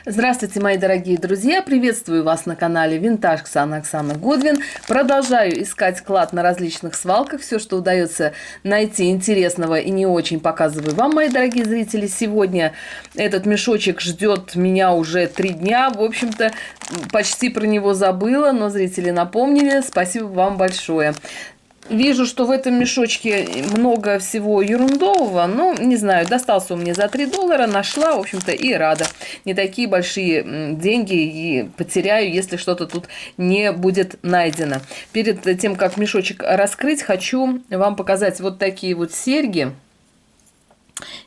Здравствуйте, мои дорогие друзья! Приветствую вас на канале Винтаж Оксана Годвин. Продолжаю искать клад на различных свалках. Все, что удается найти интересного и не очень, показываю вам, мои дорогие зрители. Сегодня этот мешочек ждет меня уже 3 дня. В общем-то, почти про него забыла, но зрители напомнили. Спасибо вам большое. Вижу, что в этом мешочке много всего ерундового, но не знаю, достался он мне за $3, нашла, в общем-то, и рада. Не такие большие деньги и потеряю, если что-то тут не будет найдено. Перед тем, как мешочек раскрыть, хочу вам показать вот такие вот серьги.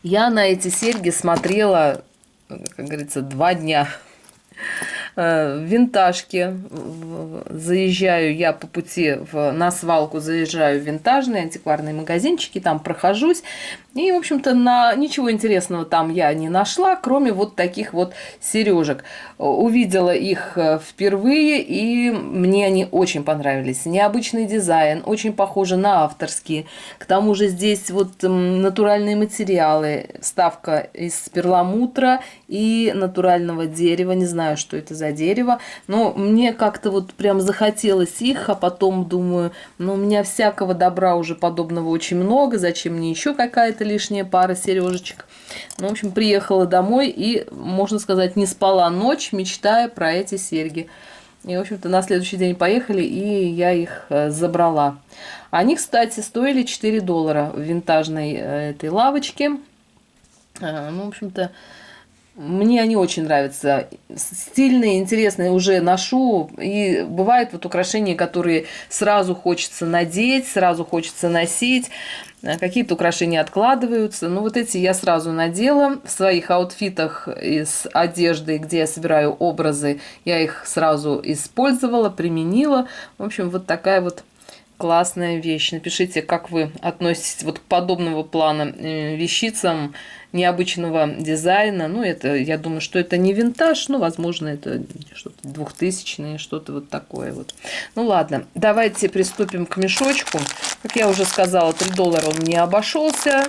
Я на эти серьги смотрела, как говорится, 2 дня. В Винтажке заезжаю я по пути на свалку, заезжаю в винтажные антикварные магазинчики, там прохожусь. И, в общем-то, ничего интересного там я не нашла, кроме вот таких вот сережек. Увидела их впервые, и мне они очень понравились. Необычный дизайн, очень похожи на авторские. К тому же здесь вот натуральные материалы, вставка из перламутра и натурального дерева. Не знаю, что это за дерево, но мне как-то вот прям захотелось их, а потом думаю, ну, у меня всякого добра уже подобного очень много, зачем мне еще какая-то лишняя пара сережечек. Ну, в общем, приехала домой и, можно сказать, не спала ночь, мечтая про эти серьги. И, в общем-то, на следующий день поехали, и я их забрала. Они, кстати, стоили $4 в винтажной этой лавочке. Ну, в общем-то, мне они очень нравятся. Стильные, интересные, уже ношу. И бывают вот украшения, которые сразу хочется надеть, сразу хочется носить. Какие-то украшения откладываются. Но вот эти я сразу надела. В своих аутфитах из одежды, где я собираю образы, я их сразу использовала, применила. В общем, вот такая вот классная вещь. Напишите, как вы относитесь вот к подобного плана вещицам необычного дизайна. Ну, это, я думаю, что это не винтаж, но, возможно, это что-то 2000-е, что-то вот такое вот. Ну, ладно, давайте приступим к мешочку. Как я уже сказала, $3 он не обошелся.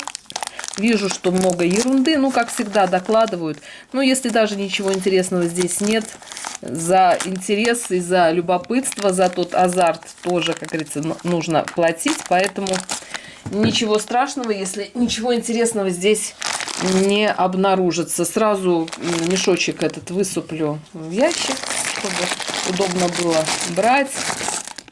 Вижу, что много ерунды, ну, как всегда, докладывают. Но если даже ничего интересного здесь нет, за интерес и за любопытство, за тот азарт тоже, как говорится, нужно платить. Поэтому ничего страшного, если ничего интересного здесь не обнаружится. Сразу мешочек этот высыплю в ящик, чтобы удобно было брать.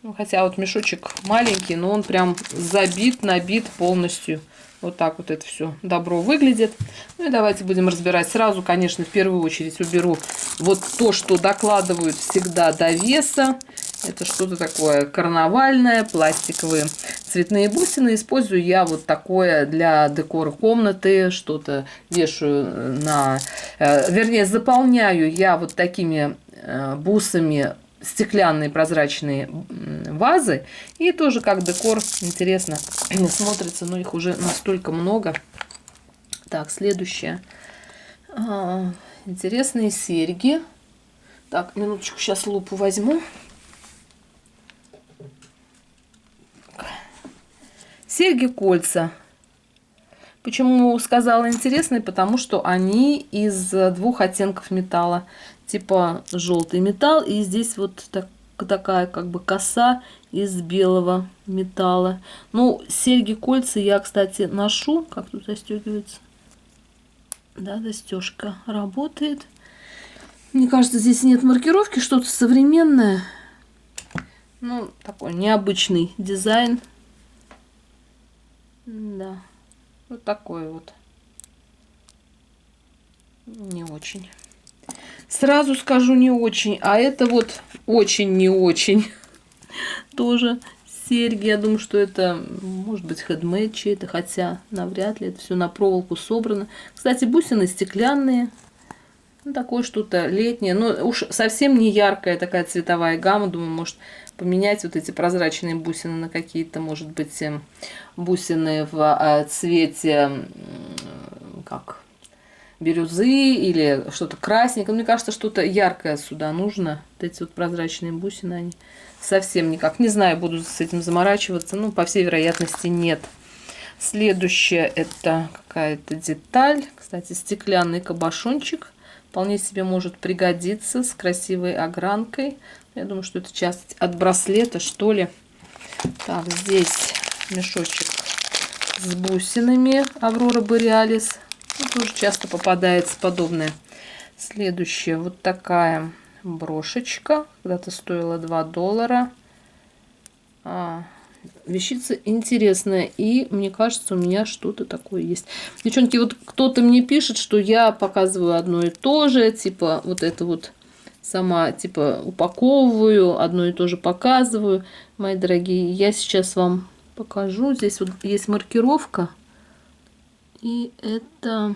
Ну, хотя вот мешочек маленький, но он прям забит, набит полностью. Вот так вот это все добро выглядит. Ну и давайте будем разбирать. Сразу, конечно, в первую очередь уберу вот то, что докладывают всегда до веса. Это что-то такое карнавальное, пластиковые цветные бусины. Использую я вот такое для декора комнаты. Что-то вешаю на... Вернее, заполняю я вот такими бусами стеклянные прозрачные вазы. И тоже как декор интересно смотрится, но их уже настолько много. Так, следующее. Интересные серьги. Так, минуточку, сейчас лупу возьму. Серьги-кольца. Почему сказала интересные? Потому что они из 2 оттенков металла. Типа желтый металл. И здесь вот такая как бы коса из белого металла. Ну, серьги-кольца я, кстати, ношу. Как тут застегивается? Да, застежка работает. Мне кажется, здесь нет маркировки. Что-то современное. Ну, такой необычный дизайн. Да. Вот такой вот. Не очень. Сразу скажу, не очень. А это вот очень не очень. Тоже серьги. Я думаю, что это, может быть, хендмейд чей-то. Хотя, навряд ли. Это все на проволоку собрано. Кстати, бусины стеклянные. Ну, такое что-то летнее. Но уж совсем не яркая такая цветовая гамма. Думаю, может поменять вот эти прозрачные бусины на какие-то, может быть, бусины в цвете как бирюзы или что-то красненькое. Мне кажется, что-то яркое сюда нужно. Вот эти вот прозрачные бусины, они совсем никак. Не знаю, буду с этим заморачиваться. Ну, по всей вероятности, нет. Следующее это какая-то деталь. Кстати, стеклянный кабошончик. Вполне себе может пригодиться с красивой огранкой. Я думаю, что это часть от браслета, что ли. Так, здесь мешочек с бусинами Аврора Бореалис. Тоже часто попадается подобное. Следующая вот такая брошечка. Когда-то стоила $2. Вещица интересная. И мне кажется, у меня что-то такое есть. Девчонки, вот кто-то мне пишет, что я показываю одно и то же. Типа вот это вот сама типа упаковываю. Одно и то же показываю. Мои дорогие, я сейчас вам покажу. Здесь вот есть маркировка. И это...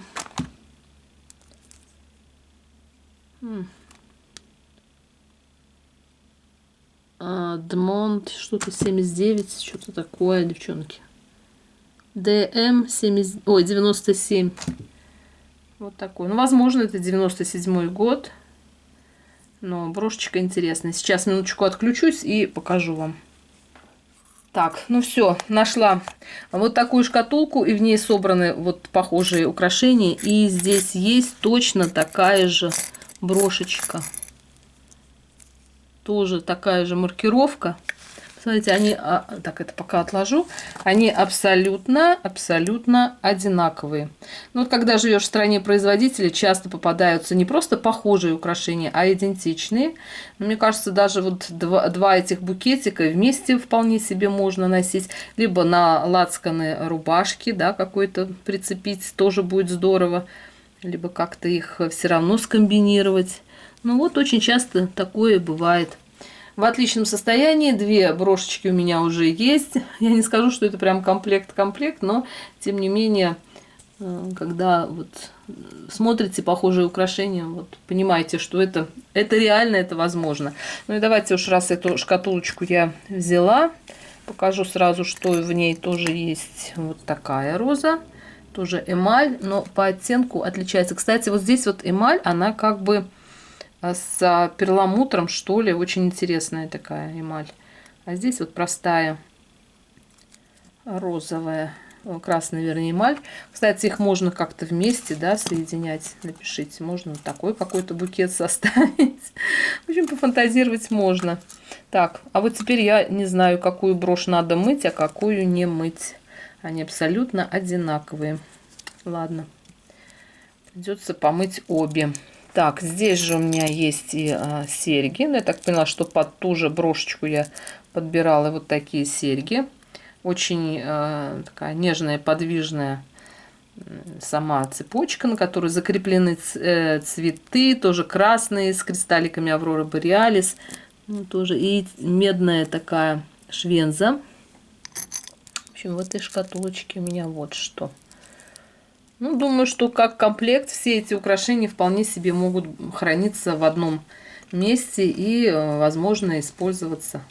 Дмонт, что-то 79, что-то такое, девчонки. ДМ 97. Вот такой. Ну, возможно, это 97-й год. Но брошечка интересная. Сейчас минуточку отключусь и покажу вам. Так, ну все, нашла вот такую шкатулку, и в ней собраны вот похожие украшения. И здесь есть точно такая же брошечка. Тоже такая же маркировка. Смотрите, они, так, это пока отложу, они абсолютно одинаковые. Но вот когда живешь в стране производителей, часто попадаются не просто похожие украшения, а идентичные. Но мне кажется, даже вот два этих букетика вместе вполне себе можно носить. Либо на лацканы рубашки, да, какой-то прицепить, тоже будет здорово. Либо как-то их все равно скомбинировать. Ну вот очень часто такое бывает. В отличном состоянии. Две брошечки у меня уже есть. Я не скажу, что это прям комплект-комплект, но тем не менее, когда вот смотрите похожие украшения, вот понимаете, что это реально, это возможно. Ну и давайте уж, раз эту шкатулочку я взяла, покажу сразу, что в ней тоже есть вот такая роза. Тоже эмаль, но по оттенку отличается. Кстати, вот здесь вот эмаль, она как бы с перламутром, что ли. Очень интересная такая эмаль. А здесь вот простая розовая, красная, вернее, эмаль. Кстати, их можно как-то вместе, да, соединять. Напишите, можно вот такой какой-то букет составить. В общем, пофантазировать можно. Так, а вот теперь я не знаю, какую брошь надо мыть, а какую не мыть. Они абсолютно одинаковые. Ладно, придется помыть обе. Так, здесь же у меня есть и серьги. Ну, я так поняла, что под ту же брошечку я подбирала вот такие серьги. Очень такая нежная, подвижная сама цепочка, на которой закреплены цветы, тоже красные, с кристалликами Аврора Бореалис. Ну, тоже и медная такая швенза. В общем, в этой шкатулочке у меня вот что. Ну, думаю, что как комплект все эти украшения вполне себе могут храниться в одном месте и, возможно, использоваться.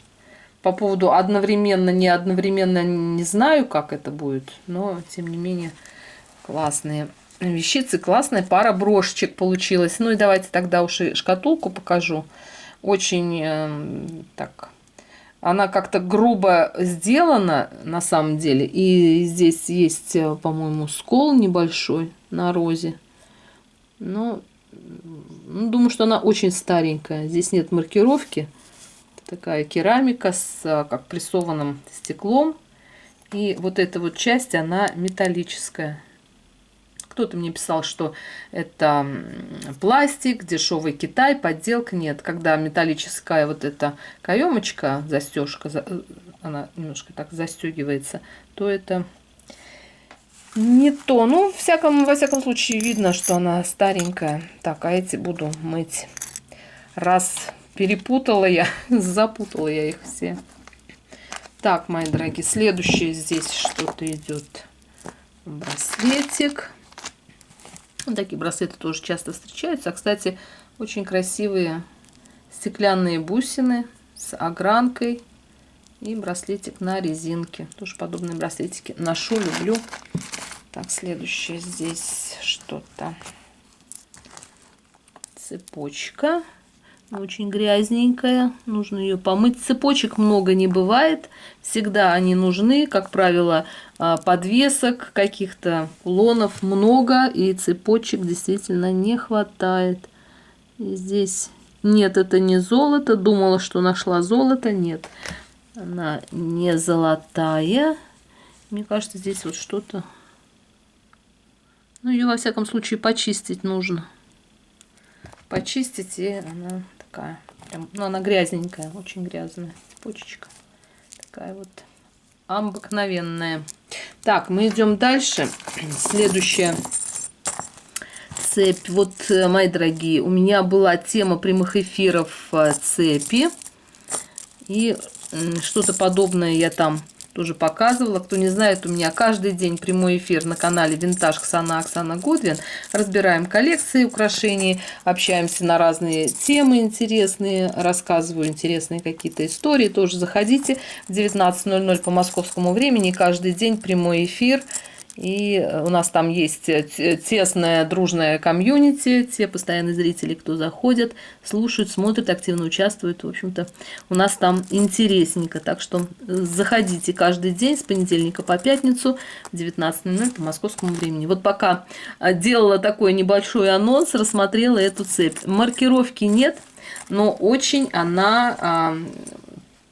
По поводу одновременно, не знаю, как это будет, но, тем не менее, классные вещицы, классная пара брошечек получилась. Ну и давайте тогда уж и шкатулку покажу. Очень так... Она как-то грубо сделана на самом деле. И здесь есть, по-моему, скол небольшой на розе. Но думаю, что она очень старенькая. Здесь нет маркировки. Такая керамика с как прессованным стеклом. И вот эта вот часть, она металлическая. Кто-то мне писал, что это пластик, дешевый Китай, подделка. Нет, когда металлическая вот эта каемочка, застежка, она немножко так застегивается, то это не то. Ну, во всяком случае, видно, что она старенькая. Так, а эти буду мыть. Раз перепутала я, запутала я их все. Так, мои дорогие, следующее здесь что-то идет. Браслетик. Вот такие браслеты тоже часто встречаются. А, кстати, очень красивые стеклянные бусины с огранкой. И браслетик на резинке. Тоже подобные браслетики ношу, люблю. Так, следующее здесь что-то. Цепочка. Очень грязненькая. Нужно ее помыть. Цепочек много не бывает. Всегда они нужны. Как правило, подвесок, каких-то кулонов много. И цепочек действительно не хватает. И здесь нет, это не золото. Думала, что нашла золото. Нет, она не золотая. Мне кажется, здесь вот что-то... Ну, ее, во всяком случае, почистить нужно. Почистить, и она такая... Прям, ну, она грязненькая, очень грязная цепочечка. Такая вот обыкновенная. Так, мы идем дальше. Следующая цепь. Вот, мои дорогие, у меня была тема прямых эфиров цепи. И что-то подобное я там тоже показывала. Кто не знает, у меня каждый день прямой эфир на канале Винтаж Оксана Гудвин. Разбираем коллекции украшений, общаемся на разные темы интересные, рассказываю интересные какие-то истории. Тоже заходите в 19:00 по московскому времени. Каждый день прямой эфир. И у нас там есть тесная, дружная комьюнити, те постоянные зрители, кто заходят, слушают, смотрят, активно участвуют. В общем-то, у нас там интересненько. Так что заходите каждый день с понедельника по пятницу в 19:00 по московскому времени. Вот пока делала такой небольшой анонс, рассмотрела эту цепь. Маркировки нет, но очень она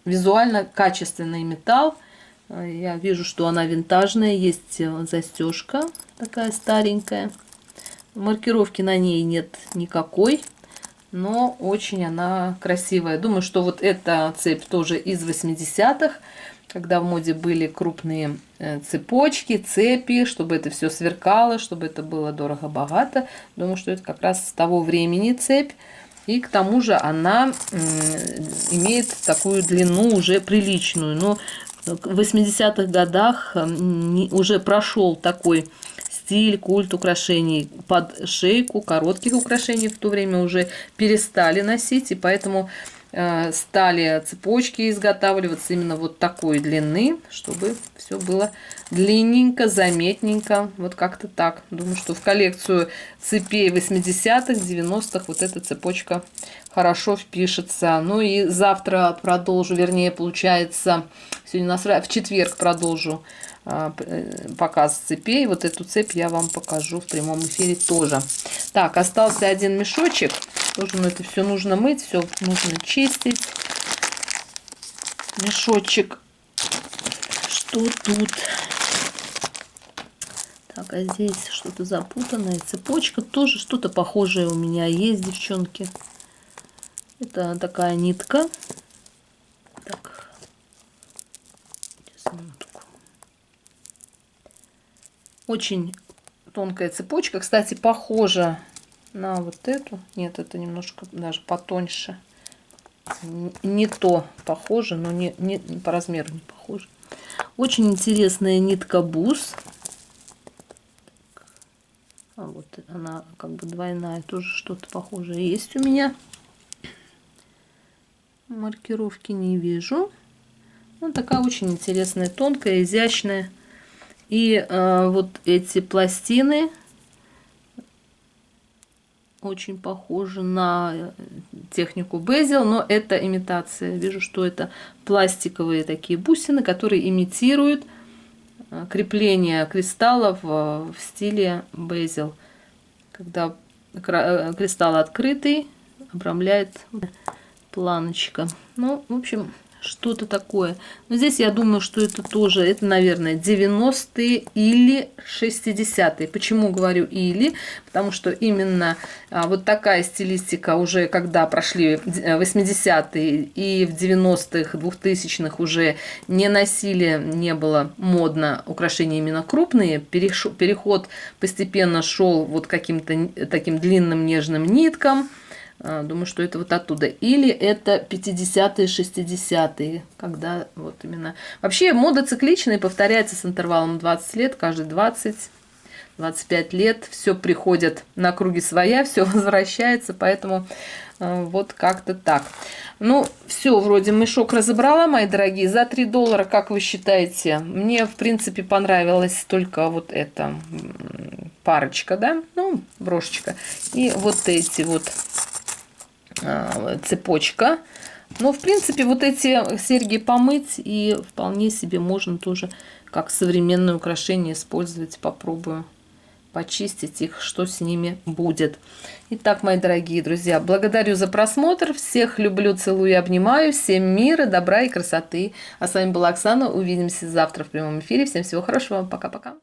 визуально качественный металл. Я вижу, что она винтажная, есть застежка такая старенькая. Маркировки на ней нет никакой, но очень она красивая. Думаю, что вот эта цепь тоже из 80-х, когда в моде были крупные цепочки, цепи, чтобы это все сверкало, чтобы это было дорого-богато. Думаю, что это как раз с того времени цепь. И к тому же она имеет такую длину уже приличную. Но в 80-х годах уже прошел такой стиль, культ украшений под шейку, коротких украшений в то время уже перестали носить, и поэтому стали цепочки изготавливаться именно вот такой длины, чтобы все было длинненько, заметненько, вот как-то так. Думаю, что в коллекцию цепей 80-х, 90-х вот эта цепочка хорошо впишется. Ну и завтра продолжу, вернее, получается, сегодня у нас в четверг продолжу показ цепей. Вот эту цепь я вам покажу в прямом эфире тоже. Так, остался один мешочек. Тоже, ну, это все нужно мыть, все нужно чистить. Мешочек. Что тут? Так, а здесь что-то запутанное. Цепочка тоже что-то похожее у меня есть, девчонки. Это такая нитка. Так. Сейчас, минутку. Очень тонкая цепочка. Кстати, похожа на вот эту. Нет, это немножко даже потоньше. Не то похоже, но не по размеру не похоже. Очень интересная нитка бус. А вот она как бы двойная, тоже что-то похожее есть у меня. Маркировки не вижу. Ну, такая очень интересная, тонкая, изящная. И вот эти пластины очень похожи на технику Безил, но это имитация. Вижу, что это пластиковые такие бусины, которые имитируют крепление кристаллов в стиле Безил. Когда кристалл открытый, обрамляет планочка. Ну, в общем, что-то такое. Но здесь я думаю, что это тоже, это, наверное, 90-е или 60-е. Почему говорю или? Потому что именно вот такая стилистика уже, когда прошли 80-е и в 90-х, 2000-х уже не носили, не было модно украшения именно крупные. Переход постепенно шел вот каким-то таким длинным нежным ниткам. Думаю, что это вот оттуда. Или это 50-е, 60-е, когда вот именно... Вообще мода цикличная, повторяется с интервалом 20 лет, каждые 20-25 лет. Все приходит на круги своя, все возвращается, поэтому вот как-то так. Ну, все, вроде мешок разобрала, мои дорогие. За $3, как вы считаете? Мне, в принципе, понравилась только вот эта парочка, да? Ну, брошечка. И вот эти вот... цепочка. Но, в принципе, вот эти серьги помыть и вполне себе можно тоже как современное украшение использовать. Попробую почистить их, что с ними будет. Итак, мои дорогие друзья, благодарю за просмотр. Всех люблю, целую и обнимаю. Всем мира, добра и красоты. А с вами была Оксана. Увидимся завтра в прямом эфире. Всем всего хорошего. Пока-пока.